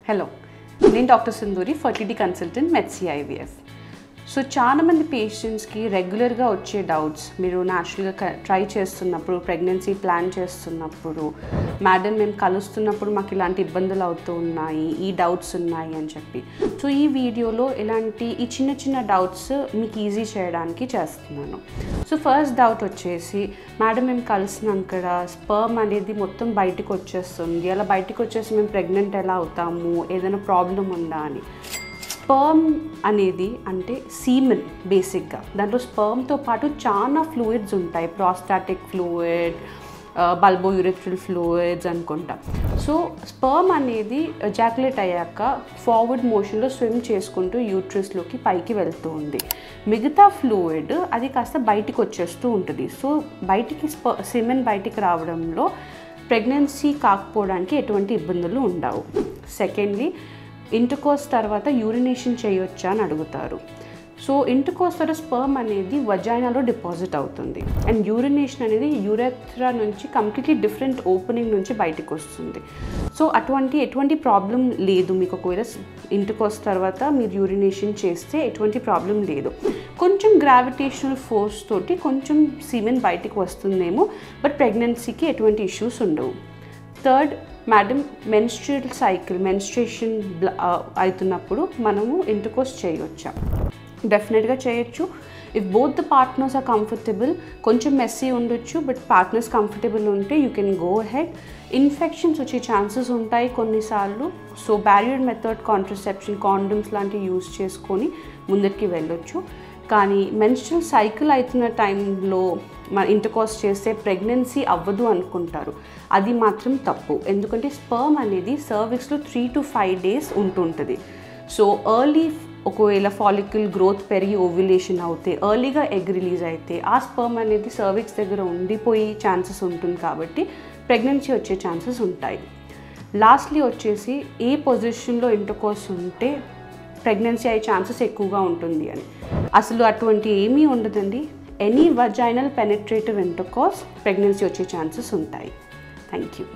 Hello, నేను doctor Sindhuri fertility consultant Medcy IVF. So చాలా మంది పేషెంట్స్కి రెగ్యులర్గా వచ్చే డౌట్స్, మీరు న్యాచురల్గా ట్రై చేస్తున్నప్పుడు, ప్రెగ్నెన్సీ ప్లాన్ చేస్తున్నప్పుడు, మేడం మేము కలుస్తున్నప్పుడు మాకు ఇలాంటి ఇబ్బందులు అవుతూ ఉన్నాయి, ఈ డౌట్స్ ఉన్నాయి అని చెప్పి. సో ఈ వీడియోలో ఇలాంటి ఈ చిన్న చిన్న డౌట్స్ మీకు ఈజీ చేయడానికి చేస్తున్నాను. సో ఫస్ట్ డౌట్ వచ్చేసి, మేడం మేము కలిసినాక స్పర్మ్ అనేది మొత్తం బయటకు వచ్చేస్తుంది, అలా బయటకు వచ్చేసి మేము ప్రెగ్నెంట్ ఎలా అవుతాము, ఏదైనా ప్రాబ్లం ఉందా అని. స్పర్మ్ అనేది అంటే సీమెన్ బేసిక్గా. దాంట్లో స్పర్మ్తో పాటు చాలా ఫ్లూయిడ్స్ ఉంటాయి, ప్రాస్టాటిక్ ఫ్లూయిడ్, బల్బో యూరెథ్రల్ ఫ్లూయిడ్స్ అనుకుంటా. సో స్పర్మ్ అనేది ఎజాక్యులేట్ అయ్యాక ఫార్వర్డ్ మోషన్లో స్విమ్ చేసుకుంటూ యూట్రస్లోకి పైకి వెళ్తూ ఉంది. మిగతా ఫ్లూయిడ్ అది కాస్త బయటికి వచ్చేస్తూ ఉంటుంది. సో బయటికి సిమెన్ బయటికి రావడంలో ప్రెగ్నెన్సీ కాకపోవడానికి ఎటువంటి ఇబ్బందులు ఉండవు. సెకండ్లీ, ఇంటర్కోర్స్ తర్వాత యూరినేషన్ చేయొచ్చా అని అడుగుతారు. సో ఇంటర్కోర్స్ తర్వాత స్పర్మ్ అనేది వజైనాలో డిపాజిట్ అవుతుంది అండ్ యూరినేషన్ అనేది యూరెథ్రా నుంచి కంప్లీట్లీ డిఫరెంట్ ఓపెనింగ్ నుంచి బయటకు వస్తుంది. సో ఎటువంటి ప్రాబ్లం లేదు. మీకు ఒకవేళ ఇంటర్కోర్స్ తర్వాత మీరు యూరినేషన్ చేస్తే ఎటువంటి ప్రాబ్లం లేదు. కొంచెం గ్రావిటేషనల్ ఫోర్స్ తోటి కొంచెం సీమెన్ బయటకు వస్తుందేమో, బట్ ప్రెగ్నెన్సీకి ఎటువంటి ఇష్యూస్ ఉండవు. థర్డ్, మేడం మెన్స్ట్రేషన్ అవుతున్నప్పుడు మనము ఇంటర్కోర్స్ చేయవచ్చా? డెఫినెట్గా చేయొచ్చు. If both the partners are comfortable. కొంచెం మెస్సీ ఉండొచ్చు, బట్ పార్ట్నర్స్ కంఫర్టబుల్ ఉంటే you can go ahead. Infections వచ్చే ఛాన్సెస్ ఉంటాయి కొన్నిసార్లు. So barrier method contraception, condoms లాంటివి యూజ్ చేసుకొని ముందరికి వెళ్ళొచ్చు. కానీ మెన్స్ట్రల్ సైకిల్ అవుతున్న టైంలో మన ఇంటర్కోర్స్ చేస్తే ప్రెగ్నెన్సీ అవ్వదు అనుకుంటారు. అది మాత్రం తప్పు. ఎందుకంటే స్పర్మ్ అనేది సర్విక్స్లో 3 to 5 days ఉంటుంటుంది. సో ఒకవేళ ఫాలికల్ గ్రోత్ పెరిగి ఓవ్యులేషన్ అవుతే, ఎర్లీగా ఎగ్ రిలీజ్ అయితే ఆ స్పర్మ్ అనేది సర్విక్స్ దగ్గర ఉండిపోయే ఛాన్సెస్ ఉంటుంది. కాబట్టి ప్రెగ్నెన్సీ వచ్చే ఛాన్సెస్ ఉంటాయి. లాస్ట్లీ వచ్చేసి, ఏ పొజిషన్లో ఇంటర్కోర్స్ ఉంటే ప్రెగ్నెన్సీ అయ్యే ఛాన్సెస్ ఎక్కువగా ఉంటుంది అని. అసలు అటువంటి ఏమీ ఉండదండి. Any vaginal penetrative intercourse pregnancy వచ్చే ఛాన్సెస్ ఉంటాయి. Thank you.